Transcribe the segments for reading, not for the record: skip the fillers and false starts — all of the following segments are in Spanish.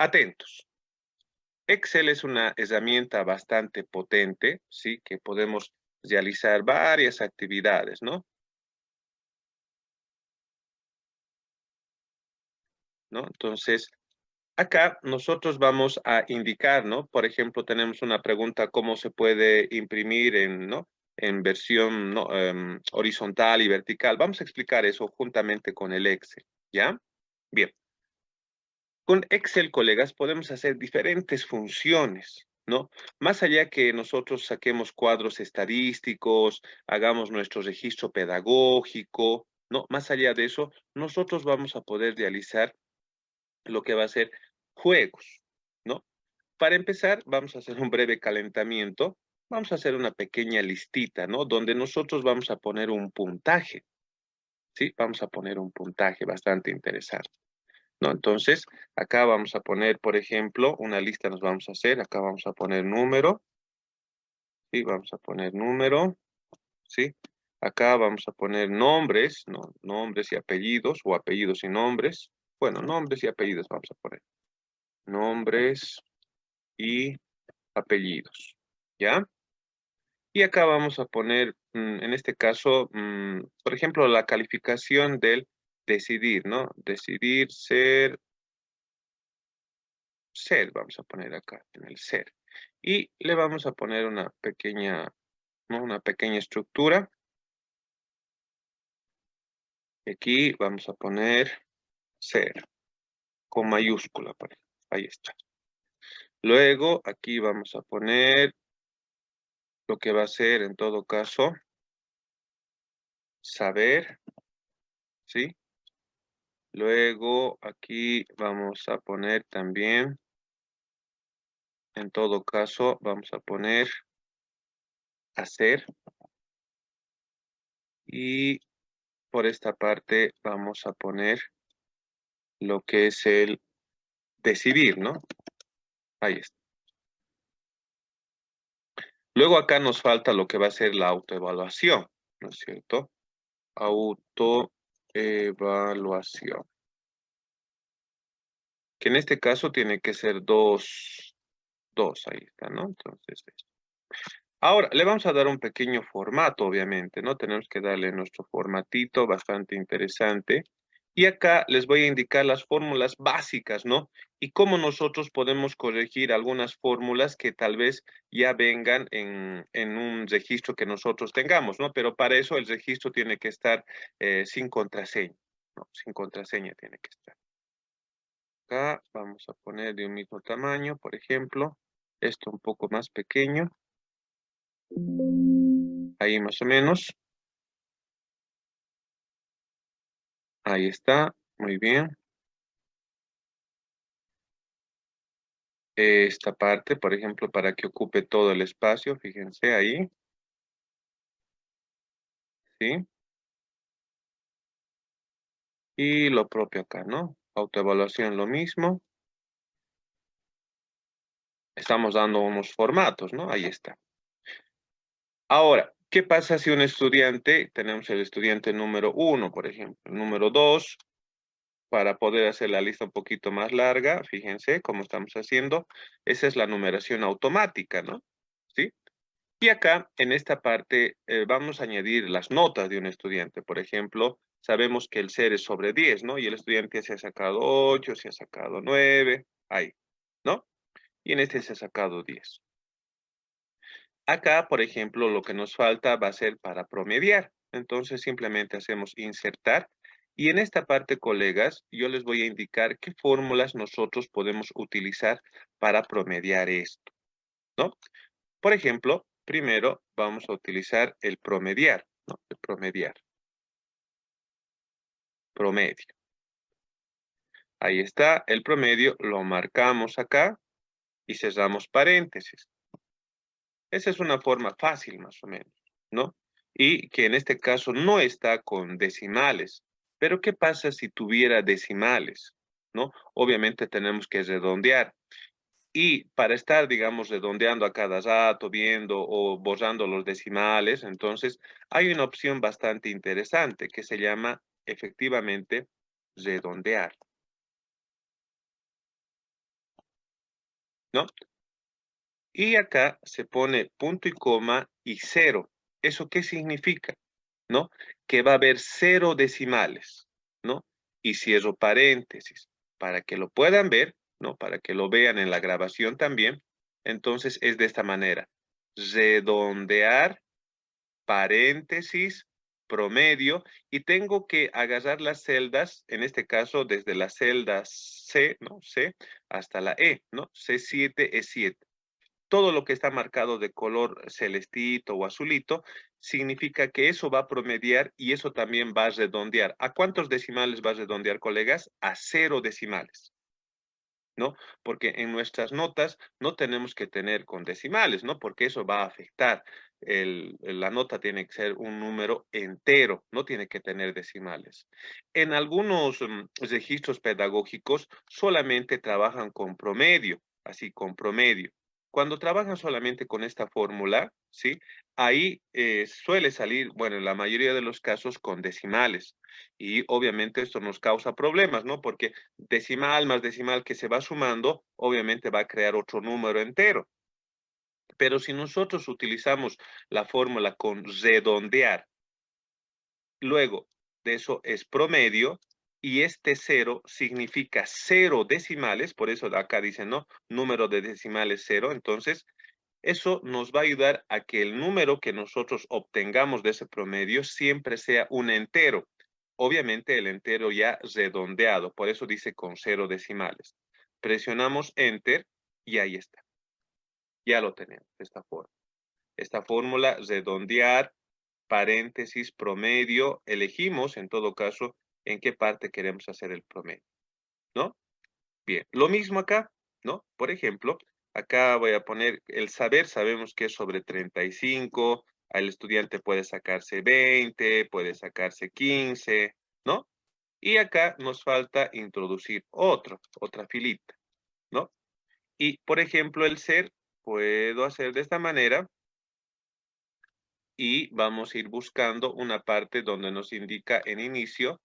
Atentos. Excel es una herramienta bastante potente, ¿sí? Que podemos realizar varias actividades, ¿no? ¿No? Entonces, acá nosotros vamos a indicar, ¿no? Por ejemplo, tenemos una pregunta, ¿cómo se puede imprimir en, ¿no? En versión, ¿no? Horizontal y vertical? Vamos a explicar eso juntamente con el Excel, ¿ya? Bien. Con Excel, colegas, podemos hacer diferentes funciones, ¿no? Más allá que nosotros saquemos cuadros estadísticos, hagamos nuestro registro pedagógico, ¿no? Más allá de eso, nosotros vamos a poder realizar lo que va a ser juegos, ¿no? Para empezar, vamos a hacer un breve calentamiento. Vamos a hacer una pequeña listita, ¿no? Donde nosotros vamos a poner un puntaje, ¿sí? Vamos a poner un puntaje bastante interesante, ¿no? Entonces, acá vamos a poner, por ejemplo, una lista nos vamos a hacer. Acá vamos a poner número, ¿sí? Vamos a poner número, ¿sí? Acá vamos a poner nombres, ¿no? Nombres y apellidos, o apellidos y nombres. Bueno, nombres y apellidos vamos a poner. Nombres y apellidos, ¿ya? Y acá vamos a poner, en este caso, por ejemplo, la calificación del decidir, ¿no? Decidir, ser, vamos a poner acá, en el ser. Y le vamos a poner una pequeña, ¿no? Una pequeña estructura. Aquí vamos a poner ser, con mayúscula, por ejemplo. Ahí está. Luego, aquí vamos a poner lo que va a ser, en todo caso, saber, ¿sí? Luego aquí vamos a poner también, en todo caso, vamos a poner hacer. Y por esta parte vamos a poner lo que es el decidir, ¿no? Ahí está. Luego acá nos falta lo que va a ser la autoevaluación, ¿no es cierto? Autoevaluación. Que en este caso tiene que ser dos, ahí está, ¿no? Entonces, ahora, le vamos a dar un pequeño formato, obviamente, ¿no? Tenemos que darle nuestro formatito bastante interesante. Y acá les voy a indicar las fórmulas básicas, ¿no? Y cómo nosotros podemos corregir algunas fórmulas que tal vez ya vengan en un registro que nosotros tengamos, ¿no? Pero para eso el registro tiene que estar sin contraseña, ¿no? Sin contraseña tiene que estar. Acá vamos a poner de un mismo tamaño, por ejemplo, esto un poco más pequeño. Ahí más o menos. Ahí está. Muy bien. Esta parte, por ejemplo, para que ocupe todo el espacio, fíjense ahí. ¿Sí? Y lo propio acá, ¿no? Autoevaluación lo mismo. Estamos dando unos formatos, ¿no? Ahí está. Ahora, ¿qué pasa si un estudiante, tenemos el estudiante número 1, por ejemplo, número 2, para poder hacer la lista un poquito más larga, fíjense cómo estamos haciendo, esa es la numeración automática, ¿no? ¿Sí? Y acá, en esta parte, vamos a añadir las notas de un estudiante. Por ejemplo, sabemos que el ser es sobre 10, ¿no? Y el estudiante se ha sacado 8, se ha sacado 9, ahí, ¿no? Y en este se ha sacado 10. Acá, por ejemplo, lo que nos falta va a ser para promediar. Entonces, simplemente hacemos insertar. Y en esta parte, colegas, yo les voy a indicar qué fórmulas nosotros podemos utilizar para promediar esto, ¿no? Por ejemplo, primero vamos a utilizar el promediar, ¿no? El promediar, promedio. Ahí está el promedio, lo marcamos acá y cerramos paréntesis. Esa es una forma fácil, más o menos, ¿no? Y que en este caso no está con decimales. Pero ¿qué pasa si tuviera decimales? ¿No? Obviamente tenemos que redondear. Y para estar, digamos, redondeando a cada rato, viendo o borrando los decimales, entonces hay una opción bastante interesante que se llama efectivamente redondear. ¿no? Y acá se pone punto y coma y 0. ¿Eso qué significa? ¿No? Que va a haber 0 decimales, ¿no? Y cierro paréntesis para que lo puedan ver, ¿no? Para que lo vean en la grabación también. Entonces es de esta manera. Redondear, paréntesis, promedio, y tengo que agarrar las celdas, en este caso desde la celda C, ¿no? C hasta la E, ¿no? C7, E7. Todo lo que está marcado de color celestito o azulito, significa que eso va a promediar y eso también va a redondear. ¿A cuántos decimales va a redondear, colegas? A 0 decimales, ¿no? Porque en nuestras notas no tenemos que tener con decimales, ¿no? Porque eso va a afectar. La nota tiene que ser un número entero, no tiene que tener decimales. En algunos registros pedagógicos solamente trabajan con promedio, así con promedio. Cuando trabajan solamente con esta fórmula, ¿sí? Ahí suele salir, bueno, en la mayoría de los casos con decimales. Y obviamente esto nos causa problemas, ¿no? Porque decimal más decimal que se va sumando, obviamente va a crear otro número entero. Pero si nosotros utilizamos la fórmula con redondear, luego de eso es promedio, y este 0 significa 0 decimales, por eso acá dice, ¿no? Número de decimales 0, entonces eso nos va a ayudar a que el número que nosotros obtengamos de ese promedio siempre sea un entero. Obviamente el entero ya redondeado, por eso dice con 0 decimales. Presionamos Enter y ahí está. Ya lo tenemos, esta forma. Esta fórmula, redondear, paréntesis, promedio, elegimos en todo caso en qué parte queremos hacer el promedio, ¿no? Bien, lo mismo acá, ¿no? Por ejemplo, acá voy a poner el saber, sabemos que es sobre 35, el estudiante puede sacarse 20, puede sacarse 15, ¿no? Y acá nos falta introducir otra filita, ¿no? Y, por ejemplo, el ser, puedo hacer de esta manera y vamos a ir buscando una parte donde nos indica en inicio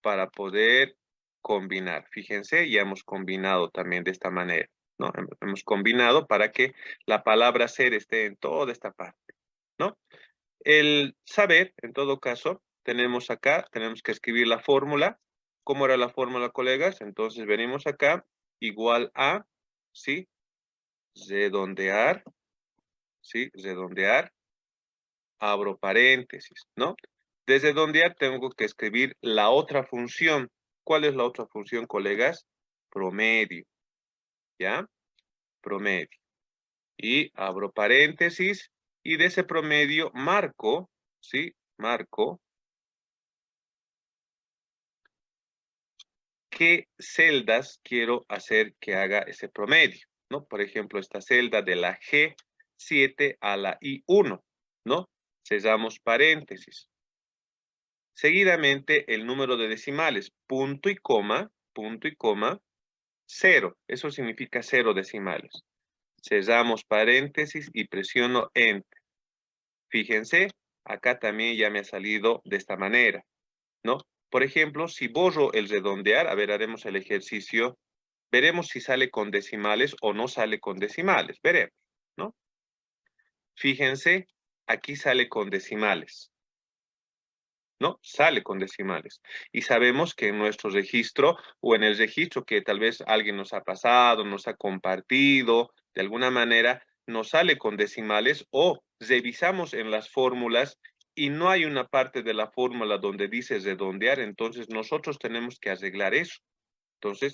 para poder combinar. Fíjense, ya hemos combinado también de esta manera, ¿no? Hemos combinado para que la palabra ser esté en toda esta parte, ¿no? El saber, en todo caso, tenemos acá, tenemos que escribir la fórmula. ¿Cómo era la fórmula, colegas? Entonces venimos acá, igual a, ¿sí? Redondear, ¿sí? Redondear, abro paréntesis, ¿no? Desde redondear tengo que escribir la otra función. ¿Cuál es la otra función, colegas? Promedio, ¿ya? Promedio. Y abro paréntesis y de ese promedio marco, ¿sí? Marco qué celdas quiero hacer que haga ese promedio, ¿no? Por ejemplo, esta celda de la G7 a la I1, ¿no? Cerramos paréntesis. Seguidamente, el número de decimales, punto y coma, 0. Eso significa 0 decimales. Cerramos paréntesis y presiono Enter. Fíjense, acá también ya me ha salido de esta manera, ¿no? Por ejemplo, si borro el redondear, a ver, haremos el ejercicio, veremos si sale con decimales o no sale con decimales, veremos, ¿no? Fíjense, aquí sale con decimales, ¿no? Sale con decimales. Y sabemos que en nuestro registro o en el registro que tal vez alguien nos ha pasado, nos ha compartido, de alguna manera nos sale con decimales o revisamos en las fórmulas y no hay una parte de la fórmula donde dice redondear, entonces nosotros tenemos que arreglar eso. Entonces,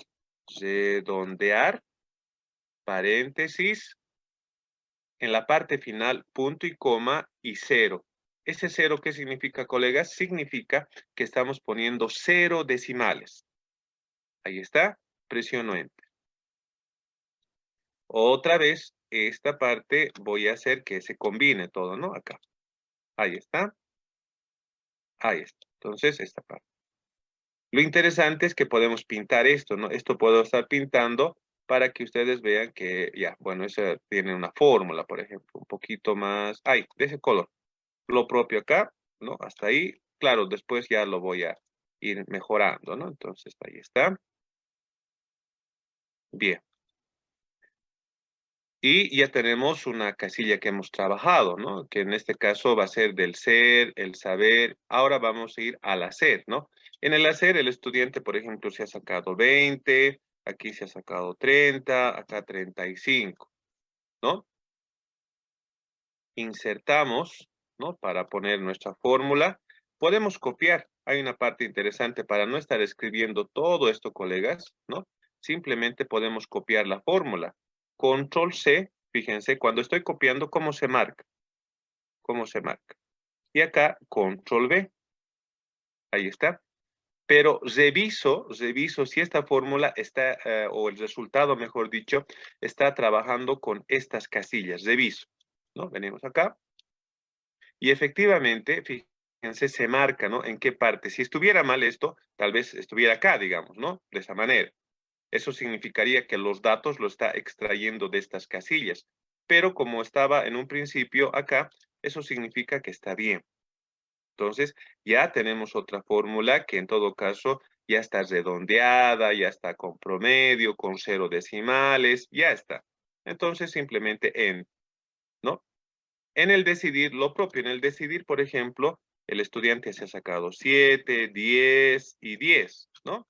redondear, paréntesis, en la parte final, punto y coma y 0. ¿Ese 0 qué significa, colegas? Significa que estamos poniendo 0 decimales. Ahí está, presiono Enter. Otra vez, esta parte voy a hacer que se combine todo, ¿no? Acá. Ahí está. Ahí está. Entonces, esta parte. Lo interesante es que podemos pintar esto, ¿no? Esto puedo estar pintando para que ustedes vean que, ya, bueno, eso tiene una fórmula, por ejemplo, un poquito más, ay, de ese color. Lo propio acá, ¿no? Hasta ahí, claro, después ya lo voy a ir mejorando, ¿no? Entonces, ahí está. Bien. Y ya tenemos una casilla que hemos trabajado, ¿no? Que en este caso va a ser del ser, el saber. Ahora vamos a ir al hacer, ¿no? En el hacer, el estudiante, por ejemplo, se ha sacado 20, aquí se ha sacado 30, acá 35, ¿no? Insertamos, ¿no? Para poner nuestra fórmula. Podemos copiar. Hay una parte interesante para no estar escribiendo todo esto, colegas, ¿no? Simplemente podemos copiar la fórmula. Control C, fíjense, cuando estoy copiando, ¿cómo se marca? ¿Cómo se marca? Y acá, control V. Ahí está. Pero reviso si esta fórmula está, o el resultado, mejor dicho, está trabajando con estas casillas. Reviso, ¿no? Venimos acá. Y efectivamente, fíjense, se marca, ¿no? En qué parte. Si estuviera mal esto, tal vez estuviera acá, digamos, ¿no? De esa manera. Eso significaría que los datos lo está extrayendo de estas casillas. Pero como estaba en un principio acá, eso significa que está bien. Entonces, ya tenemos otra fórmula que en todo caso ya está redondeada, ya está con promedio, con 0 decimales, ya está. Entonces, simplemente en, ¿no? En el decidir, lo propio, en el decidir, por ejemplo, el estudiante se ha sacado 7, 10 y 10, ¿no?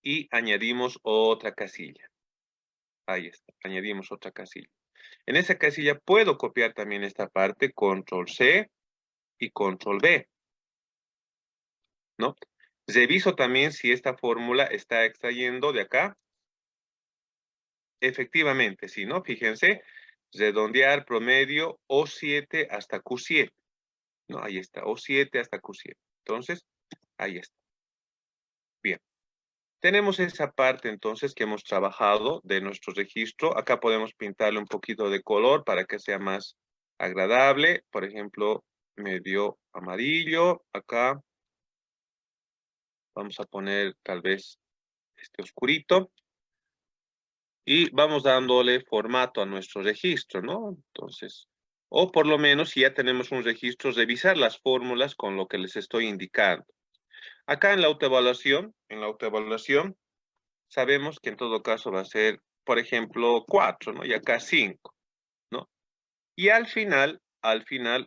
Y añadimos otra casilla. Ahí está, añadimos otra casilla. En esa casilla puedo copiar también esta parte, control C y control V, ¿no? Reviso también si esta fórmula está extrayendo de acá. Efectivamente, sí, ¿no? Fíjense, redondear promedio O7 hasta Q7, ¿no? Ahí está, O7 hasta Q7. Entonces, ahí está. Bien. Tenemos esa parte entonces que hemos trabajado de nuestro registro. Acá podemos pintarle un poquito de color para que sea más agradable. Por ejemplo, medio amarillo. Acá vamos a poner tal vez este oscurito. Y vamos dándole formato a nuestro registro, ¿no? Entonces, o por lo menos si ya tenemos un registro, revisar las fórmulas con lo que les estoy indicando. Acá en la autoevaluación, sabemos que en todo caso va a ser, por ejemplo, 4, ¿no? Y acá 5, ¿no? Y al final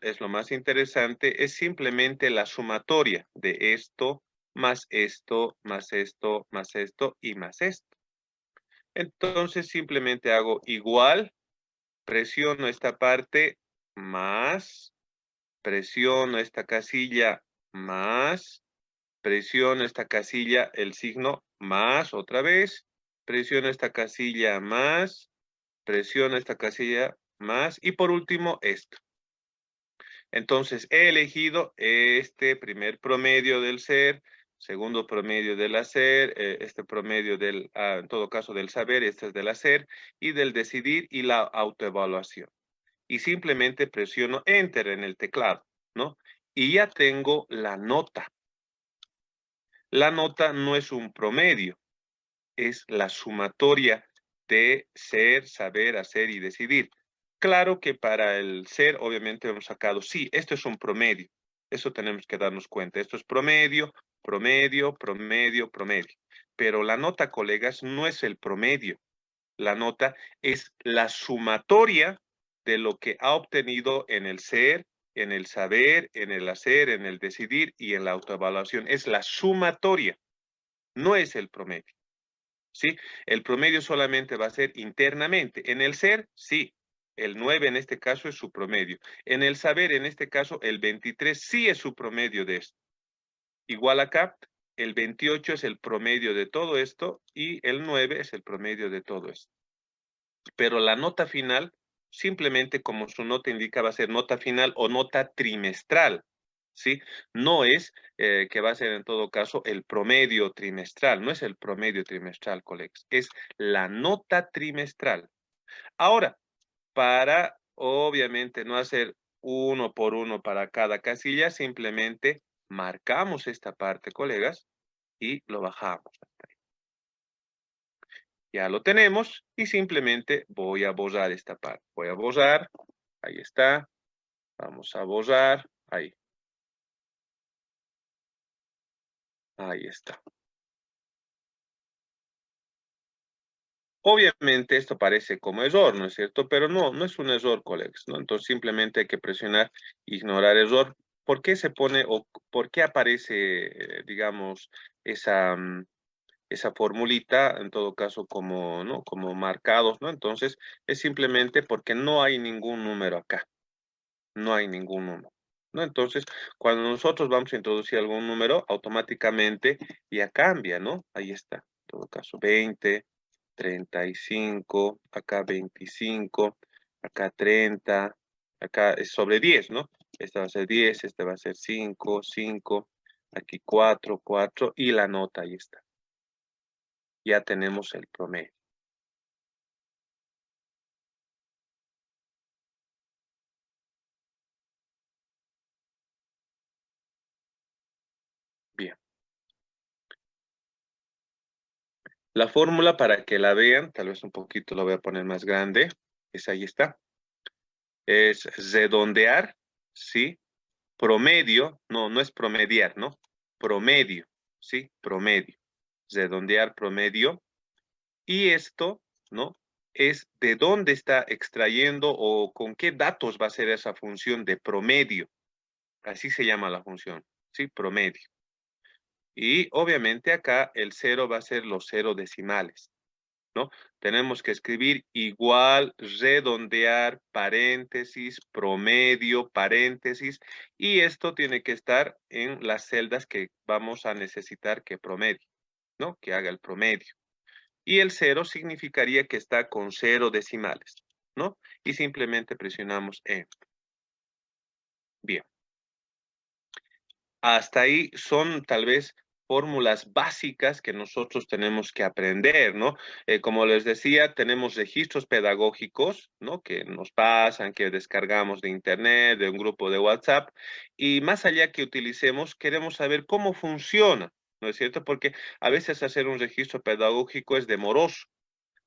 es lo más interesante, es simplemente la sumatoria de esto, más esto, más esto, más esto y más esto. Entonces simplemente hago igual, presiono esta parte, más, presiono esta casilla, más, presiono esta casilla, el signo, más, otra vez, presiono esta casilla, más, presiono esta casilla, más, y por último, esto. Entonces, he elegido este primer promedio del ser, segundo promedio del hacer, este promedio del, en todo caso, del saber, este es del hacer, y del decidir y la autoevaluación. Y simplemente presiono Enter en el teclado, ¿no? Y ya tengo la nota. La nota no es un promedio, es la sumatoria de ser, saber, hacer y decidir. Claro que para el ser, obviamente hemos sacado, sí, esto es un promedio. Eso tenemos que darnos cuenta. Esto es promedio, promedio, promedio, promedio. Pero la nota, colegas, no es el promedio. La nota es la sumatoria de lo que ha obtenido en el ser, en el saber, en el hacer, en el decidir y en la autoevaluación. Es la sumatoria, no es el promedio. ¿Sí? El promedio solamente va a ser internamente. En el ser, sí. El 9 en este caso es su promedio. En el saber, en este caso, el 23 sí es su promedio de esto. Igual acá, el 28 es el promedio de todo esto y el 9 es el promedio de todo esto. Pero la nota final, simplemente como su nota indica, va a ser nota final o nota trimestral, ¿sí? No es que va a ser en todo caso el promedio trimestral, no es el promedio trimestral, colegas, es la nota trimestral. Ahora, para obviamente no hacer uno por uno para cada casilla, simplemente marcamos esta parte, colegas, y lo bajamos. Ya lo tenemos y simplemente voy a borrar esta parte. Voy a borrar, ahí está. Vamos a borrar, ahí. Ahí está. Obviamente esto parece como error, ¿no es cierto? Pero no es un error, colegas, ¿no? Entonces simplemente hay que presionar, ignorar error. ¿Por qué se pone o por qué aparece, digamos, esa, esa formulita, en todo caso, como, ¿no? Como marcados, ¿no? Entonces es simplemente porque no hay ningún número acá, no hay ningún número, ¿no? Entonces, cuando nosotros vamos a introducir algún número, automáticamente ya cambia, ¿no? Ahí está, en todo caso, 20. 35, acá 25, acá 30, acá es sobre 10, ¿no? Este va a ser 10, este va a ser 5, 5, aquí 4, 4 y la nota ahí está. Ya tenemos el promedio. Bien. La fórmula para que la vean, tal vez un poquito lo voy a poner más grande, es ahí está. Es redondear, ¿sí? Promedio, no es promediar, ¿no? Promedio, ¿sí? Promedio. Redondear promedio. Y esto, ¿no? Es de dónde está extrayendo o con qué datos va a ser esa función de promedio. Así se llama la función, ¿sí? Promedio. Y obviamente acá el cero va a ser los cero decimales, ¿no? Tenemos que escribir igual, redondear, paréntesis, promedio, paréntesis, y esto tiene que estar en las celdas que vamos a necesitar que promedie, ¿no? Que haga el promedio. Y el cero significaría que está con cero decimales, ¿no? Y simplemente presionamos Enter. Bien. Hasta ahí son tal vez fórmulas básicas que nosotros tenemos que aprender, ¿no? Como les decía, tenemos registros pedagógicos, ¿no? Que nos pasan, que descargamos de internet, de un grupo de WhatsApp, y más allá que utilicemos, queremos saber cómo funciona, ¿no es cierto? Porque a veces hacer un registro pedagógico es demoroso.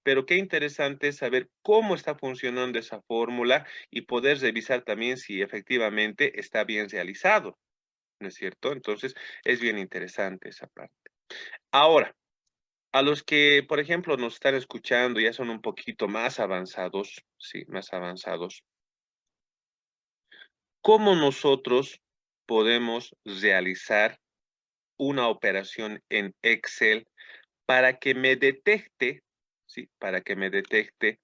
Pero qué interesante es saber cómo está funcionando esa fórmula y poder revisar también si efectivamente está bien realizado, ¿no es cierto? Entonces, es bien interesante esa parte. Ahora, a los que, por ejemplo, nos están escuchando, ya son un poquito más avanzados, sí, más avanzados, ¿cómo nosotros podemos realizar una operación en Excel para que me detecte, sí, para que me detecte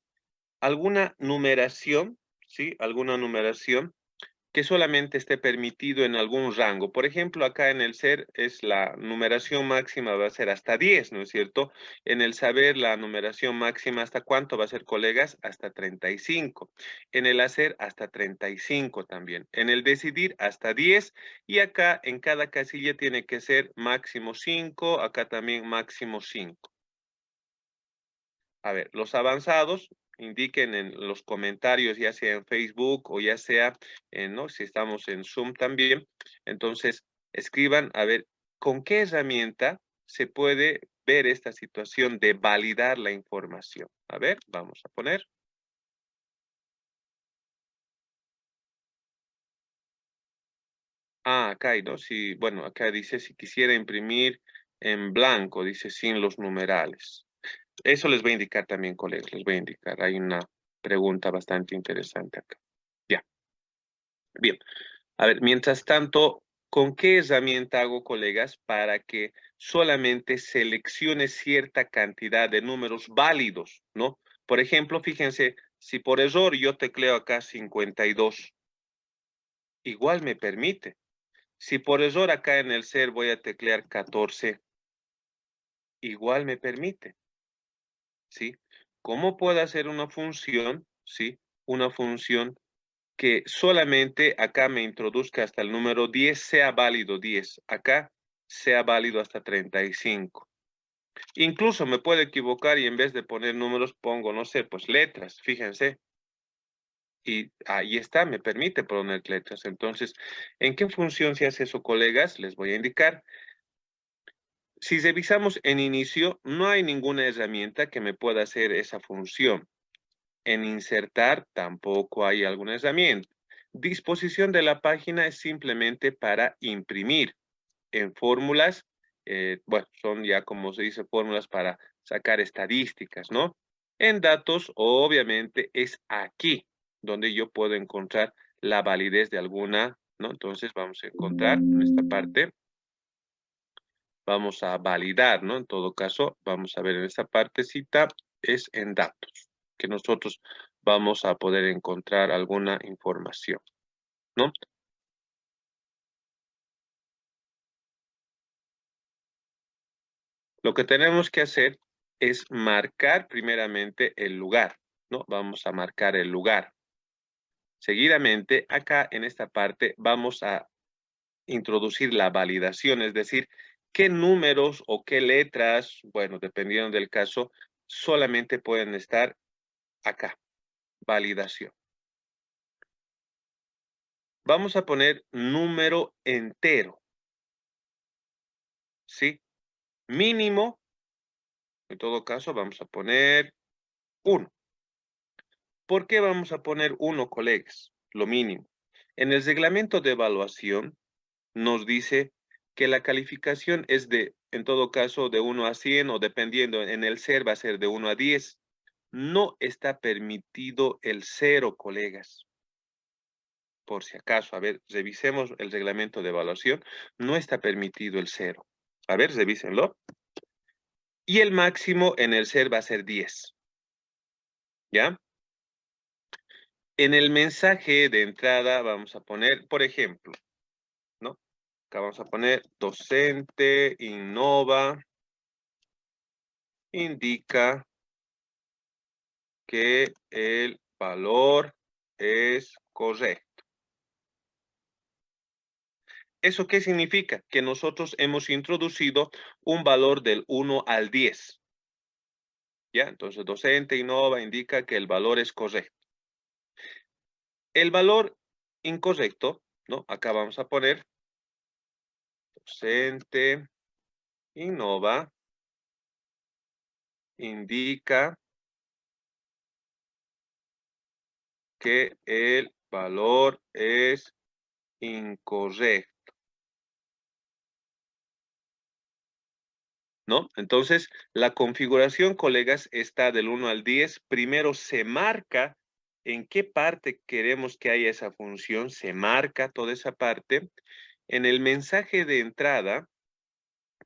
alguna numeración, ¿sí? Alguna numeración que solamente esté permitido en algún rango? Por ejemplo, acá en el ser es la numeración máxima va a ser hasta 10, ¿no es cierto? En el saber la numeración máxima hasta cuánto va a ser, colegas, hasta 35. En el hacer hasta 35 también. En el decidir hasta 10 y acá en cada casilla tiene que ser máximo 5, acá también máximo 5. A ver, los avanzados indiquen en los comentarios, ya sea en Facebook o ya sea en, ¿no? Si estamos en Zoom también. Entonces, escriban, a ver, ¿con qué herramienta se puede ver esta situación de validar la información? A ver, vamos a poner. Ah, acá hay, ¿no? Sí, bueno, acá dice si quisiera imprimir en blanco, dice sin los numerales. Eso les voy a indicar también, colegas, les voy a indicar. Hay una pregunta bastante interesante acá. Ya, bien. A ver, mientras tanto, ¿con qué herramienta hago, colegas, para que solamente seleccione cierta cantidad de números válidos, ¿no? Por ejemplo, fíjense, si por error yo tecleo acá 52, igual me permite. Si por error acá en el ser voy a teclear 14, igual me permite, ¿sí? ¿Cómo puedo hacer una función, ¿sí? Una función que solamente acá me introduzca hasta el número 10, sea válido 10, acá sea válido hasta 35. Incluso me puedo equivocar y en vez de poner números pongo, no sé, pues letras, fíjense. Y ahí está, me permite poner letras. Entonces, ¿en qué función se hace eso, colegas? Les voy a indicar. Si revisamos en inicio, no hay ninguna herramienta que me pueda hacer esa función. En insertar tampoco hay alguna herramienta. Disposición de la página es simplemente para imprimir. En fórmulas, bueno, son ya como se dice fórmulas para sacar estadísticas, ¿no? En datos, obviamente, es aquí donde yo puedo encontrar la validez de alguna, ¿no? Entonces, vamos a encontrar en esta parte, vamos a validar, ¿no? En todo caso, vamos a ver en esta partecita, es en datos, que nosotros vamos a poder encontrar alguna información, ¿no? Lo que tenemos que hacer es marcar primeramente el lugar, ¿no? Vamos a marcar el lugar. Seguidamente, acá en esta parte vamos a introducir la validación, es decir, qué números o qué letras, bueno, dependiendo del caso, solamente pueden estar acá, validación. Vamos a poner número entero, ¿sí? Mínimo, en todo caso, vamos a poner 1. ¿Por qué vamos a poner 1, colegas? Lo mínimo. En el reglamento de evaluación nos dice que la calificación es de, en todo caso, de 1 a 100 o dependiendo, en el SER va a ser de 1 a 10. No está permitido el 0, colegas. Por si acaso, a ver, revisemos el reglamento de evaluación. No está permitido el 0. A ver, revísenlo. Y el máximo en el SER va a ser 10. ¿Ya? En el mensaje de entrada vamos a poner, por ejemplo, ¿no? Acá vamos a poner docente innova, indica que el valor es correcto. ¿Eso qué significa? Que nosotros hemos introducido un valor del 1 al 10. ¿Ya? Entonces, docente innova indica que el valor es correcto. El valor incorrecto, ¿no? Acá vamos a poner docente innova indica que el valor es incorrecto, ¿no? Entonces, la configuración, colegas, está del 1 al 10. Primero se marca en qué parte queremos que haya esa función, se marca toda esa parte. En el mensaje de entrada,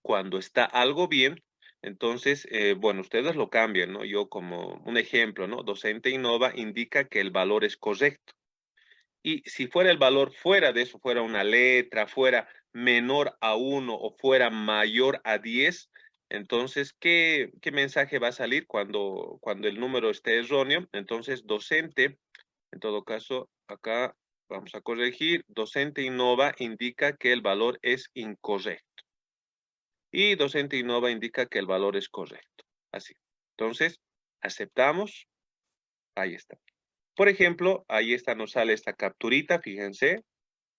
cuando está algo bien, entonces, bueno, ustedes lo cambian, ¿no? Yo como un ejemplo, ¿no? Docente innova indica que el valor es correcto. Y si fuera el valor fuera de eso, fuera una letra, fuera menor a 1 o fuera mayor a 10, entonces, ¿qué mensaje va a salir cuando el número esté erróneo? Entonces, docente, en todo caso, acá vamos a corregir, docente innova indica que el valor es incorrecto. Y docente innova indica que el valor es correcto. Así. Entonces, aceptamos. Ahí está. Por ejemplo, ahí está, nos sale esta capturita, fíjense,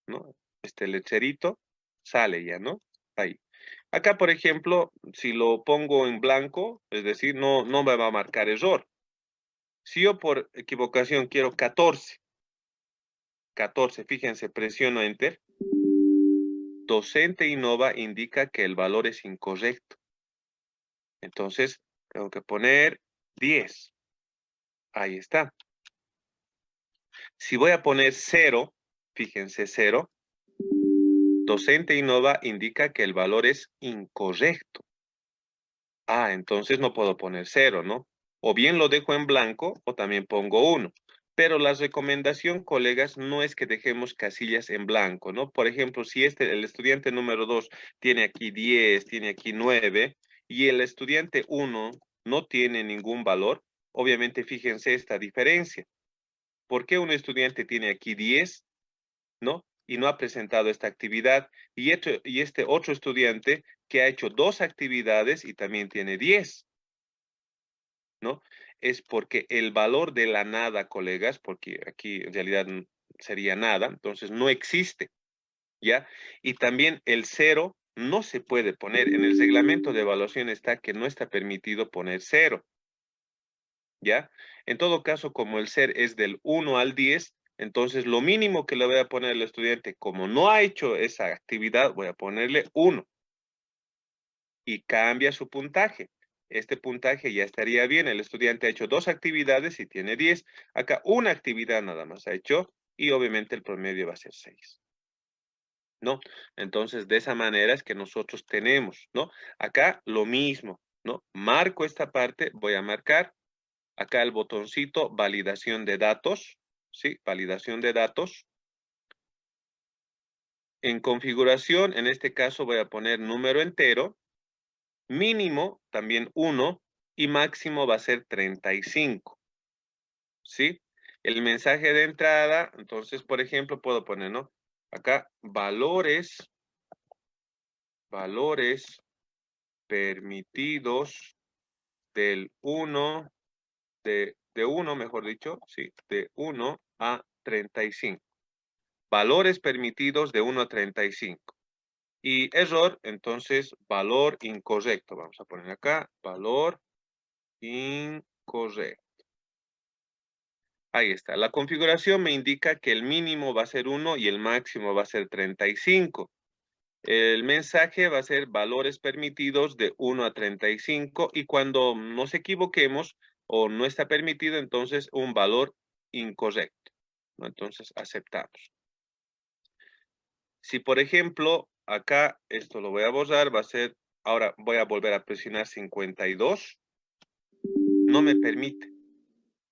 ¿no? Este lecherito sale ya, ¿no? Ahí. Acá, por ejemplo, si lo pongo en blanco, es decir, no me va a marcar error. Si yo por equivocación quiero 14, fíjense, presiono Enter, docente innova indica que el valor es incorrecto. Entonces, tengo que poner 10. Ahí está. Si voy a poner 0, fíjense, 0, docente innova indica que el valor es incorrecto. Ah, entonces no puedo poner 0, ¿no? O bien lo dejo en blanco o también pongo 1. Pero la recomendación, colegas, no es que dejemos casillas en blanco, ¿no? Por ejemplo, si el estudiante número 2 tiene aquí 10, tiene aquí 9, y el estudiante 1 no tiene ningún valor, obviamente fíjense esta diferencia. ¿Por qué un estudiante tiene aquí 10, ¿no? Y no ha presentado esta actividad, y este otro estudiante que ha hecho 2 actividades y también tiene 10, ¿no? Es porque el valor de la nada, colegas, porque aquí en realidad sería nada, entonces no existe, ¿ya? Y también el 0 no se puede poner. En el reglamento de evaluación está que no está permitido poner 0, ¿ya? En todo caso, como el SER es del 1 al 10, entonces lo mínimo que le voy a poner al estudiante, como no ha hecho esa actividad, voy a ponerle 1 y cambia su puntaje. este puntaje ya estaría bien. El estudiante ha hecho 2 actividades y tiene 10. Acá una actividad nada más ha hecho y obviamente el promedio va a ser 6. ¿No? Entonces, de esa manera es que nosotros tenemos, ¿no? Acá lo mismo, ¿no? Marco esta parte, voy a marcar acá el botoncito validación de datos, ¿sí? Validación de datos. En configuración, en este caso voy a poner número entero, mínimo también 1 y máximo va a ser 35, ¿sí? El mensaje de entrada, entonces, por ejemplo, puedo poner, ¿no? Acá, valores permitidos del 1, de 1, mejor dicho, sí, de 1 a 35. Valores permitidos de 1 a 35. Y error, entonces, valor incorrecto. Vamos a poner acá, valor incorrecto. Ahí está. La configuración me indica que el mínimo va a ser 1 y el máximo va a ser 35. El mensaje va a ser valores permitidos de 1 a 35 y cuando nos equivoquemos o no está permitido, entonces un valor incorrecto, ¿no? Entonces aceptamos. Si por ejemplo, acá esto lo voy a borrar, va a ser, ahora voy a volver a presionar 52, no me permite,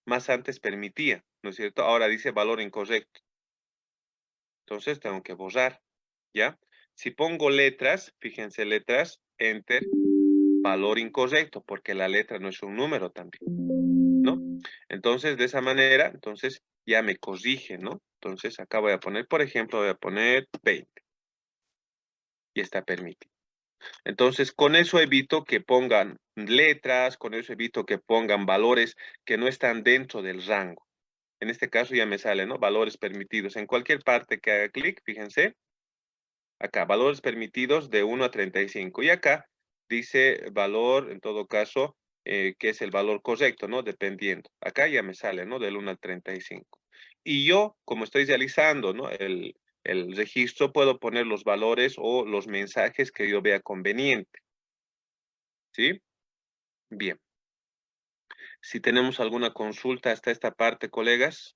más antes permitía, ¿no es cierto? Ahora dice valor incorrecto, entonces tengo que borrar, ¿ya? Si pongo letras, fíjense letras, enter, valor incorrecto, porque la letra no es un número también, ¿no? Entonces, de esa manera, entonces ya me corrige, ¿no? Entonces, acá voy a poner, por ejemplo, voy a poner 20 y está permitido. Entonces, con eso evito que pongan letras, con eso evito que pongan valores que no están dentro del rango. En este caso ya me sale, ¿no? Valores permitidos. En cualquier parte que haga clic, fíjense, acá, valores permitidos de 1 a 35. Y acá dice valor, en todo caso, que es el valor correcto, ¿no? Dependiendo. Acá ya me sale, ¿no? Del 1 al 35. Y yo, como estoy realizando, ¿no? El registro, puedo poner los valores o los mensajes que yo vea conveniente. ¿Sí? Bien. Si tenemos alguna consulta hasta esta parte, colegas,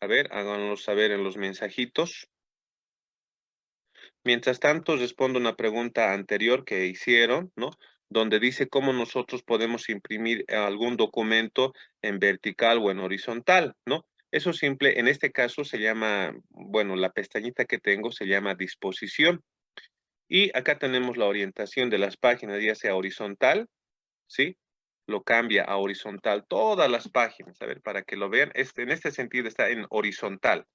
a ver, háganos saber en los mensajitos. Mientras tanto, respondo una pregunta anterior que hicieron, ¿no? Donde dice cómo nosotros podemos imprimir algún documento en vertical o en horizontal, ¿no? Eso simple, en este caso se llama, bueno, la pestañita que tengo se llama disposición. Y acá tenemos la orientación de las páginas, ya sea horizontal, ¿sí? Lo cambia a horizontal todas las páginas, a ver, para que lo vean. En este sentido está en horizontal.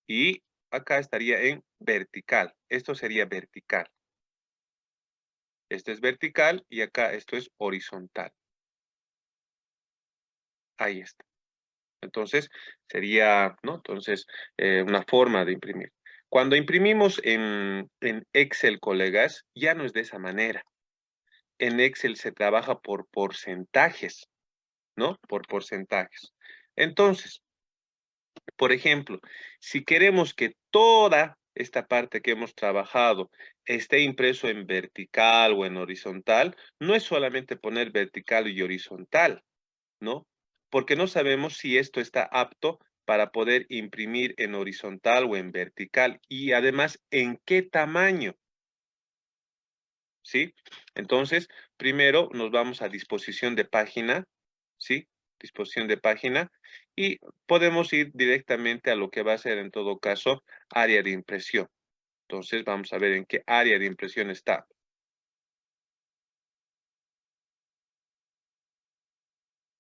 Y acá estaría en vertical. Esto sería vertical. Este es vertical y acá esto es horizontal. Ahí está. Entonces, sería, ¿no? Entonces, una forma de imprimir. Cuando imprimimos en Excel, colegas, ya no es de esa manera. En Excel se trabaja por porcentajes, ¿no? Por porcentajes. Entonces, por ejemplo, si queremos que toda esta parte que hemos trabajado esté impreso en vertical o en horizontal, no es solamente poner vertical y horizontal, ¿no? Porque no sabemos si esto está apto para poder imprimir en horizontal o en vertical y además en qué tamaño, ¿sí? Entonces, primero nos vamos a disposición de página, ¿sí? Disposición de página y podemos ir directamente a lo que va a ser en todo caso área de impresión. Entonces, vamos a ver en qué área de impresión está.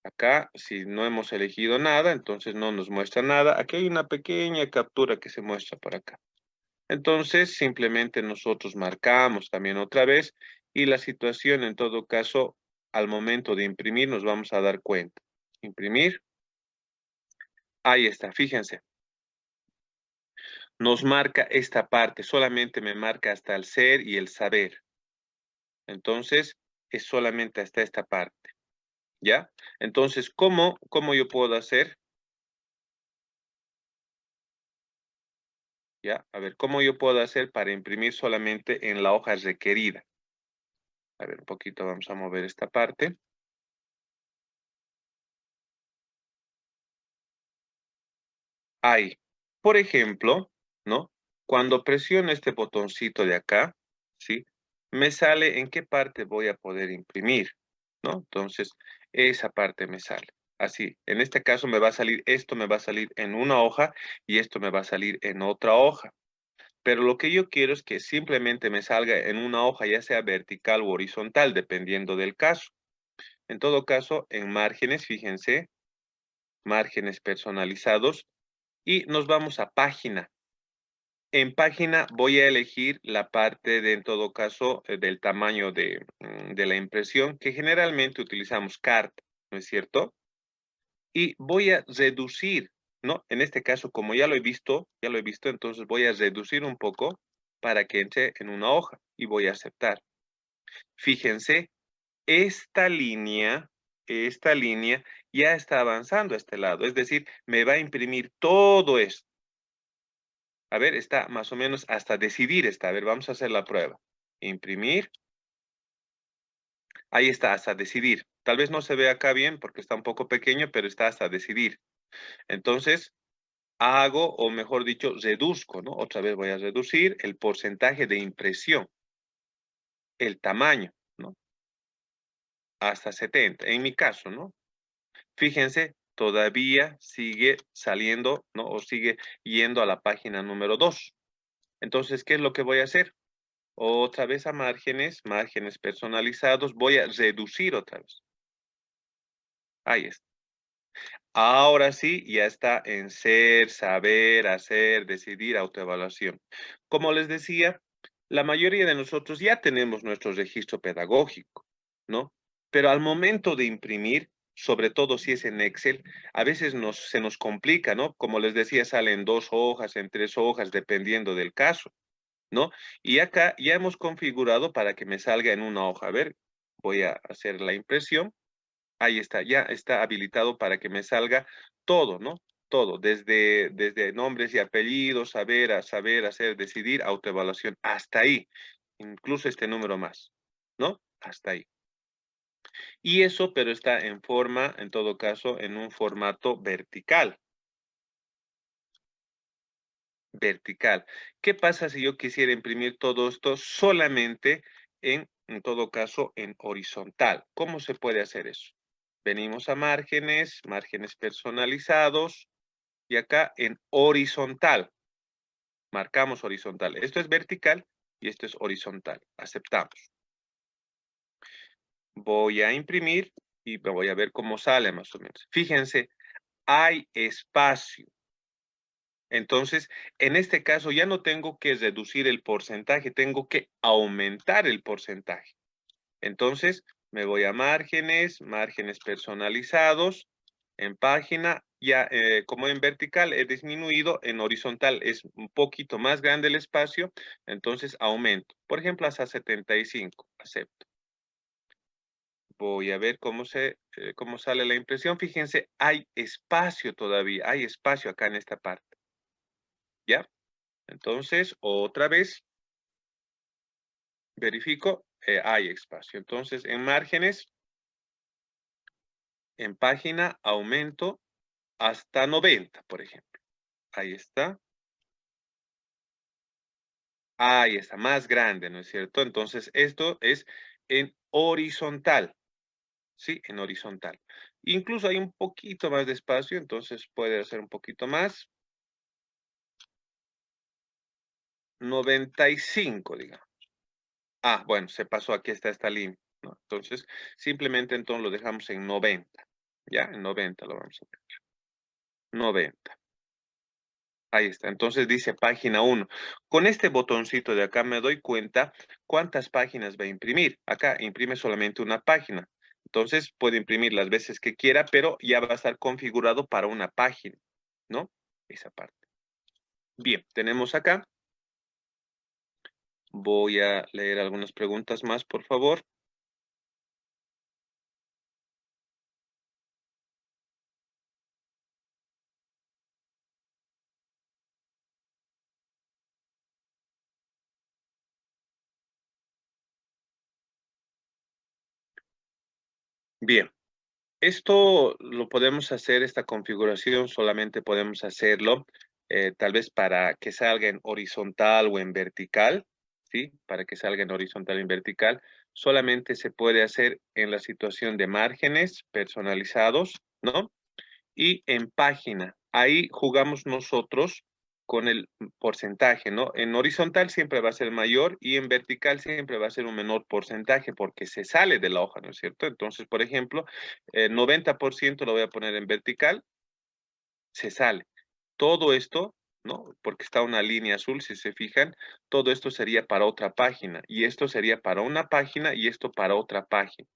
Acá, si no hemos elegido nada, entonces no nos muestra nada. Aquí hay una pequeña captura que se muestra por acá. Entonces, simplemente nosotros marcamos también otra vez y la situación, en todo caso, al momento de imprimir, nos vamos a dar cuenta. Imprimir. Ahí está, fíjense. Nos marca esta parte, solamente me marca hasta el ser y el saber. Entonces, es solamente hasta esta parte. ¿Ya? Entonces, ¿cómo yo puedo hacer? ¿Ya? A ver, ¿cómo yo puedo hacer para imprimir solamente en la hoja requerida? A ver, un poquito vamos a mover esta parte. Ahí. Por ejemplo, ¿no? Cuando presiono este botoncito de acá, ¿sí? Me sale en qué parte voy a poder imprimir, ¿no? Entonces, esa parte me sale. Así, en este caso me va a salir, esto me va a salir en una hoja y esto me va a salir en otra hoja. Pero lo que yo quiero es que simplemente me salga en una hoja, ya sea vertical o horizontal, dependiendo del caso. En todo caso, en márgenes, fíjense, márgenes personalizados y nos vamos a página. En página voy a elegir la parte de, en todo caso, del tamaño de la impresión, que generalmente utilizamos carta, ¿no es cierto? Y voy a reducir, ¿no? En este caso, como ya lo he visto, entonces voy a reducir un poco para que entre en una hoja y voy a aceptar. Fíjense, esta línea ya está avanzando a este lado, es decir, me va a imprimir todo esto. A ver, está más o menos hasta decidir está. A ver, vamos a hacer la prueba. Imprimir. Ahí está, hasta decidir. Tal vez no se ve acá bien porque está un poco pequeño, pero está hasta decidir. Entonces, hago, o mejor dicho, reduzco, ¿no? Otra vez voy a reducir el porcentaje de impresión, el tamaño, ¿no? Hasta 70, en mi caso, ¿no? Fíjense, todavía sigue saliendo, ¿no? O sigue yendo a la página número 2. Entonces, ¿qué es lo que voy a hacer? Otra vez a márgenes, márgenes personalizados. Voy a reducir otra vez. Ahí está. Ahora sí, ya está en ser, saber, hacer, decidir, autoevaluación. Como les decía, la mayoría de nosotros ya tenemos nuestro registro pedagógico, ¿no? Pero al momento de imprimir, sobre todo si es en Excel, a veces se nos complica, ¿no? Como les decía, sale en 2 hojas, en 3 hojas, dependiendo del caso. ¿No? Y acá ya hemos configurado para que me salga en una hoja. A ver, voy a hacer la impresión. Ahí está, ya está habilitado para que me salga todo, ¿no? Todo, desde nombres y apellidos, saber, hacer, decidir, autoevaluación, hasta ahí. Incluso este número más, ¿no? Hasta ahí. Y eso, pero está en forma, en todo caso, en un formato vertical. Vertical. ¿Qué pasa si yo quisiera imprimir todo esto solamente en todo caso, en horizontal? ¿Cómo se puede hacer eso? Venimos a márgenes, márgenes personalizados, y acá en horizontal, marcamos horizontal. Esto es vertical y esto es horizontal. Aceptamos. Voy a imprimir y voy a ver cómo sale más o menos. Fíjense, hay espacio. Entonces, en este caso ya no tengo que reducir el porcentaje, tengo que aumentar el porcentaje. Entonces, me voy a márgenes, márgenes personalizados, en página, ya como en vertical he disminuido, en horizontal es un poquito más grande el espacio, entonces aumento. Por ejemplo, hasta 75, acepto. Voy a ver cómo sale la impresión. Fíjense, hay espacio todavía, hay espacio acá en esta parte, ¿ya? Entonces, otra vez, verifico, hay espacio. Entonces, en márgenes, en página, aumento hasta 90, por ejemplo. Ahí está. Ahí está, más grande, ¿no es cierto? Entonces, esto es en horizontal, ¿sí? En horizontal. Incluso hay un poquito más de espacio, entonces puede hacer un poquito más. 95, digamos. Ah, bueno, se pasó, aquí está esta línea, ¿no? Entonces, simplemente entonces lo dejamos en 90. Ya, en 90 lo vamos a ver. 90. Ahí está. Entonces dice página 1. Con este botoncito de acá me doy cuenta cuántas páginas va a imprimir. Acá imprime solamente una página. Entonces puede imprimir las veces que quiera, pero ya va a estar configurado para una página, ¿no? Esa parte. Bien, tenemos acá. Voy a leer algunas preguntas más, por favor. Bien. Esto lo podemos hacer, esta configuración solamente podemos hacerlo tal vez para que salga en horizontal o en vertical, ¿sí? Para que salga en horizontal y en vertical. Solamente se puede hacer en la situación de márgenes personalizados, ¿no? Y en página. Ahí jugamos nosotros con el porcentaje, ¿no? En horizontal siempre va a ser mayor y en vertical siempre va a ser un menor porcentaje porque se sale de la hoja, ¿no es cierto? Entonces, por ejemplo, 90% lo voy a poner en vertical, se sale. Todo esto, ¿no? Porque está una línea azul, si se fijan, todo esto sería para otra página y esto sería para una página y esto para otra página.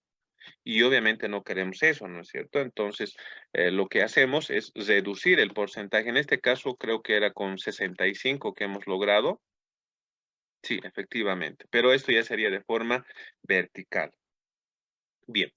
Y obviamente no queremos eso, ¿no es cierto? Entonces, lo que hacemos es reducir el porcentaje. En este caso, creo que era con 65 que hemos logrado. Sí, efectivamente. Pero esto ya sería de forma vertical. Bien.